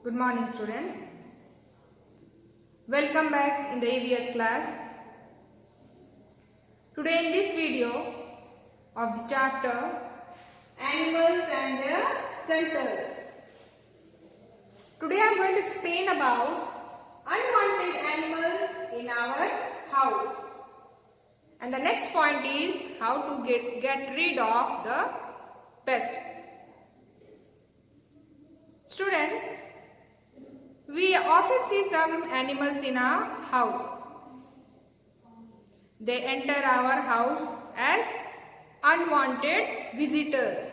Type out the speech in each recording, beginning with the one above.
Good morning, students. Welcome back in the AVS class. Today in this video of the chapter Animals and their Shelters. Today I am going to explain about unwanted animals in our house. And the next point is how to get rid of the pests. Students, we often see some animals in our house. They enter our house as unwanted visitors.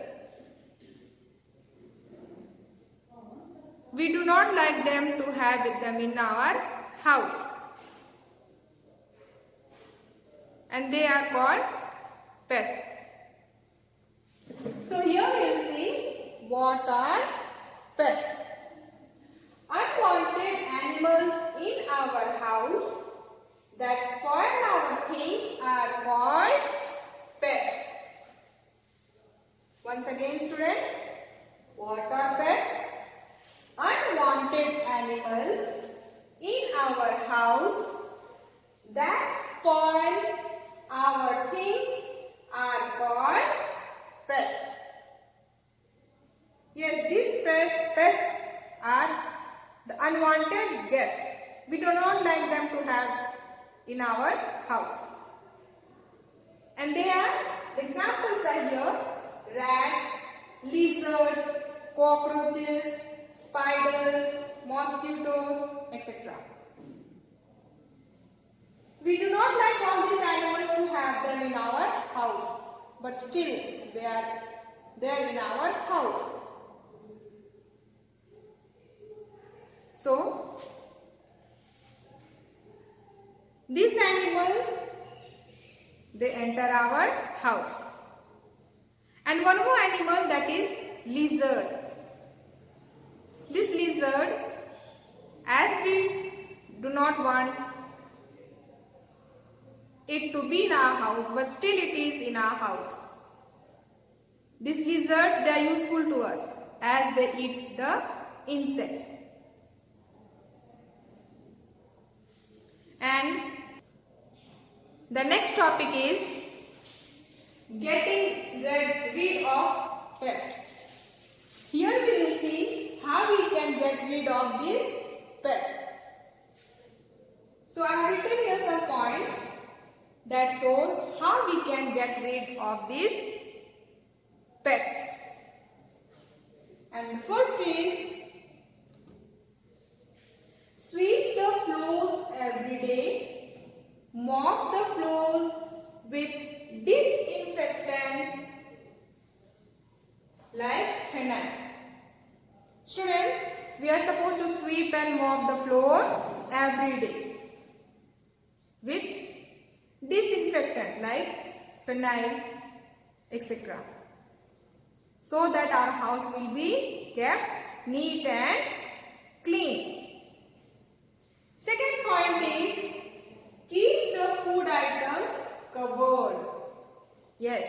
We do not like them to have them in our house. And they are called pests. So here we will see what are pests. Unwanted animals in our house that spoil our things are called pests. Once again, students, what are pests? Unwanted animals in our house that spoil our things are called pests. Yes, these pests are the unwanted guests. We do not like them to have in our house. And they are, the examples are here, rats, lizards, cockroaches, spiders, mosquitoes, etc. We do not like all these animals to have them in our house, but still they are there in our house. So, these animals, they enter our house. And one more animal, that is lizard. This lizard, as we do not want it to be in our house, but still it is in our house. These lizards, they are useful to us as they eat the insects. And the next topic is getting rid of pests. Here we will see how we can get rid of these pests. So I have written here some points that shows how we can get rid of these pests. And the first is sweep the floors every day, mop the floors with disinfectant like phenyl. Students, we are supposed to sweep and mop the floor every day with disinfectant like phenyl, etc. so that our house will be kept neat and clean. Second point is keep the food items covered. Yes.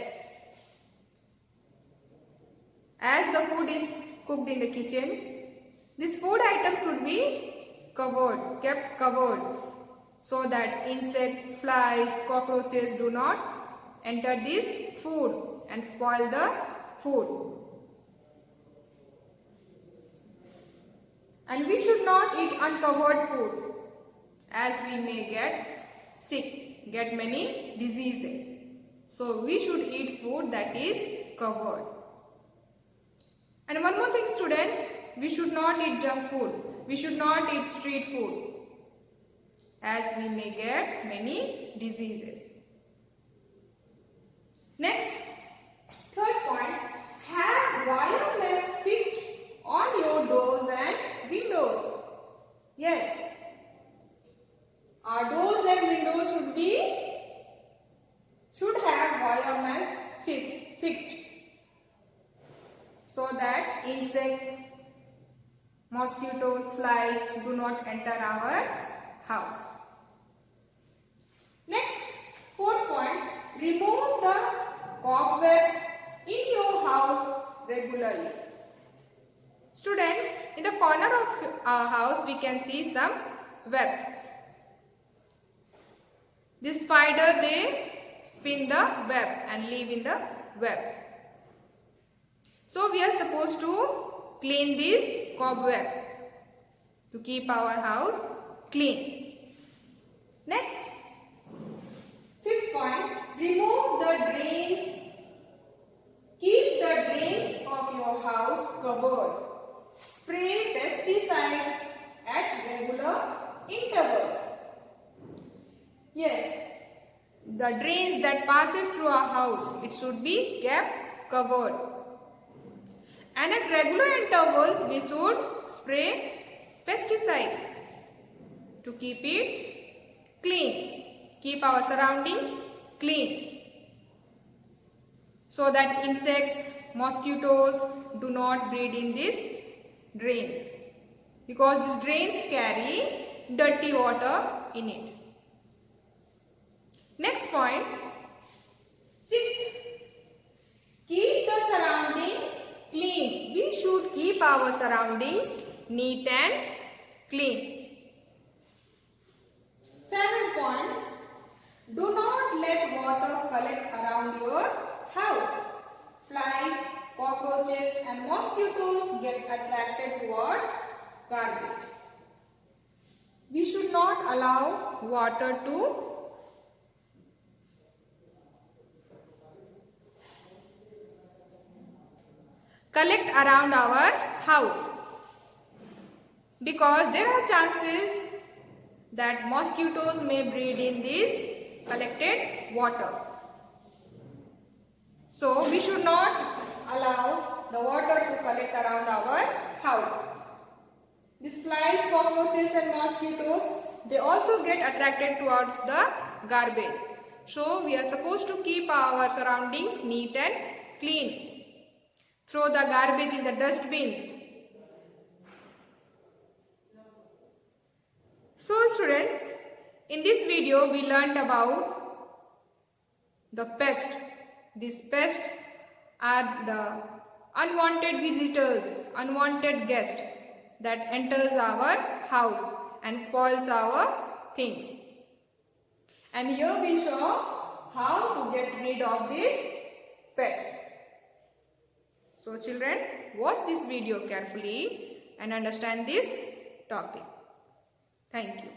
As the food is cooked in the kitchen, this food items should be covered, kept covered, so that insects, flies, cockroaches do not enter this food and spoil the food. And we should not eat uncovered food, as we may get sick, get many diseases. So we should eat food that is covered. And one more thing, students, we should not eat junk food. We should not eat street food, as we may get many diseases. Next, third point, have wire mesh fixed on your doors and windows. Yes, our doors and windows should have wire mesh fixed so that insects, mosquitoes, flies do not enter our house. Next, fourth point, remove the cobwebs in your house regularly. Student, in the corner of our house we can see some webs. This spider, they spin the web and live in the web. So we are supposed to clean these cobwebs to keep our house clean. Next, fifth point, remove the drains. Keep the drains of your house covered. Spray pesticides at regular intervals. Yes, the drains that passes through our house, it should be kept covered. And at regular intervals, we should spray pesticides to keep it clean. Keep our surroundings clean, so that insects, mosquitoes do not breed in these drains, because these drains carry dirty water in it. Next point, sixth, keep the surroundings clean. We should keep our surroundings neat and clean. Seventh point, do not let water collect around your house. Flies, cockroaches and mosquitoes get attracted towards garbage. We should not allow water to collect around our house, because there are chances that mosquitoes may breed in this collected water. So we should not allow the water to collect around our house. These flies, cockroaches and mosquitoes, they also get attracted towards the garbage. So we are supposed to keep our surroundings neat and clean. Throw the garbage in the dustbins. So students, in this video we learnt about the pest. These pests are the unwanted visitors, unwanted guests that enters our house and spoils our things. And here we saw how to get rid of these pests. So children, watch this video carefully and understand this topic. Thank you.